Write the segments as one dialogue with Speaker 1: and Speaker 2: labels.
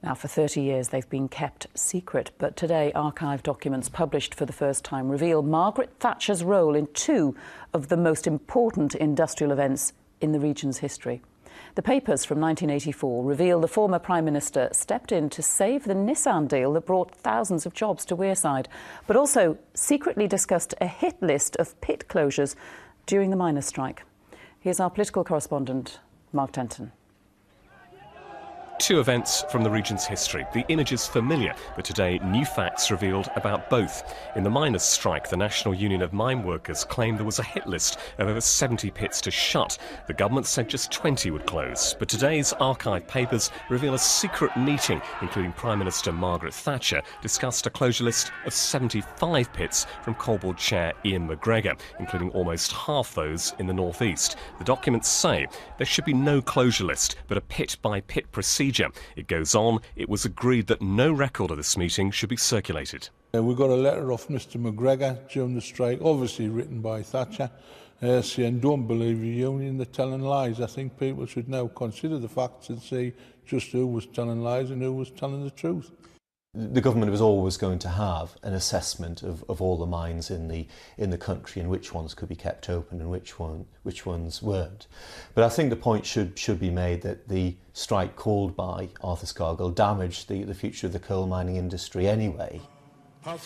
Speaker 1: Now, for 30 years, they've been kept secret, but today archive documents published for the first time reveal Margaret Thatcher's role in two of the most important industrial events in the region's history. The papers from 1984 reveal the former Prime Minister stepped in to save the Nissan deal that brought thousands of jobs to Wearside, but also secretly discussed a hit list of pit closures during the miners' strike. Here's our political correspondent, Mark Denton.
Speaker 2: Two events from the region's history. The image is familiar, but today new facts revealed about both. In the miners' strike, the National Union of Mine Workers claimed there was a hit list of over 70 pits to shut. The government said just 20 would close. But today's archive papers reveal a secret meeting, including Prime Minister Margaret Thatcher, discussed a closure list of 75 pits from coal board chair Ian McGregor, including almost half those in the northeast. The documents say there should be no closure list, but a pit-by-pit procedure. It goes on, it was agreed that no record of this meeting should be circulated.
Speaker 3: We got a letter off Mr McGregor during the strike, obviously written by Thatcher, saying don't believe your union, they're telling lies. I think people should now consider the facts and see just who was telling lies and who was telling the truth.
Speaker 4: The government was always going to have an assessment of all the mines in the country and which ones could be kept open and which ones weren't. But I think the point should be made that the strike called by Arthur Scargill damaged the future of the coal mining industry anyway.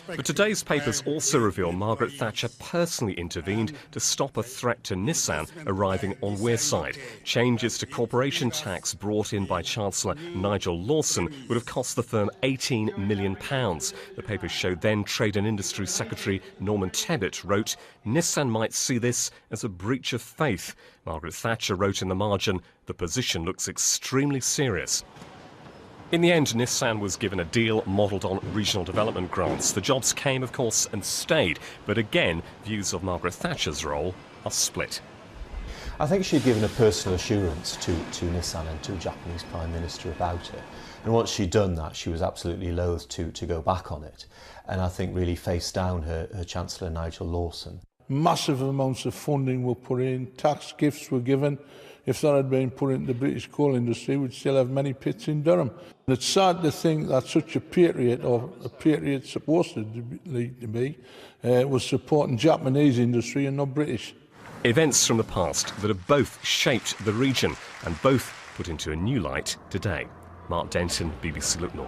Speaker 2: But today's papers also reveal Margaret Thatcher personally intervened to stop a threat to Nissan arriving on Wearside. Changes to corporation tax brought in by Chancellor Nigel Lawson would have cost the firm £18 million. The papers showed then Trade and Industry Secretary Norman Tebbit wrote, "Nissan might see this as a breach of faith." Margaret Thatcher wrote in the margin, "The position looks extremely serious." In the end, Nissan was given a deal modelled on regional development grants. The jobs came, of course, and stayed. But again, views of Margaret Thatcher's role are split.
Speaker 4: I think she'd given a personal assurance to Nissan and to the Japanese Prime Minister about it. And once she'd done that, she was absolutely loath to go back on it. And I think really faced down her Chancellor Nigel Lawson.
Speaker 3: Massive amounts of funding were put in, tax gifts were given. If that had been put into the British coal industry, we'd still have many pits in Durham. And it's sad to think that such a patriot, or a patriot supposed to be, was supporting Japanese industry and not British.
Speaker 2: Events from the past that have both shaped the region and both put into a new light today. Mark Denton, BBC Look North.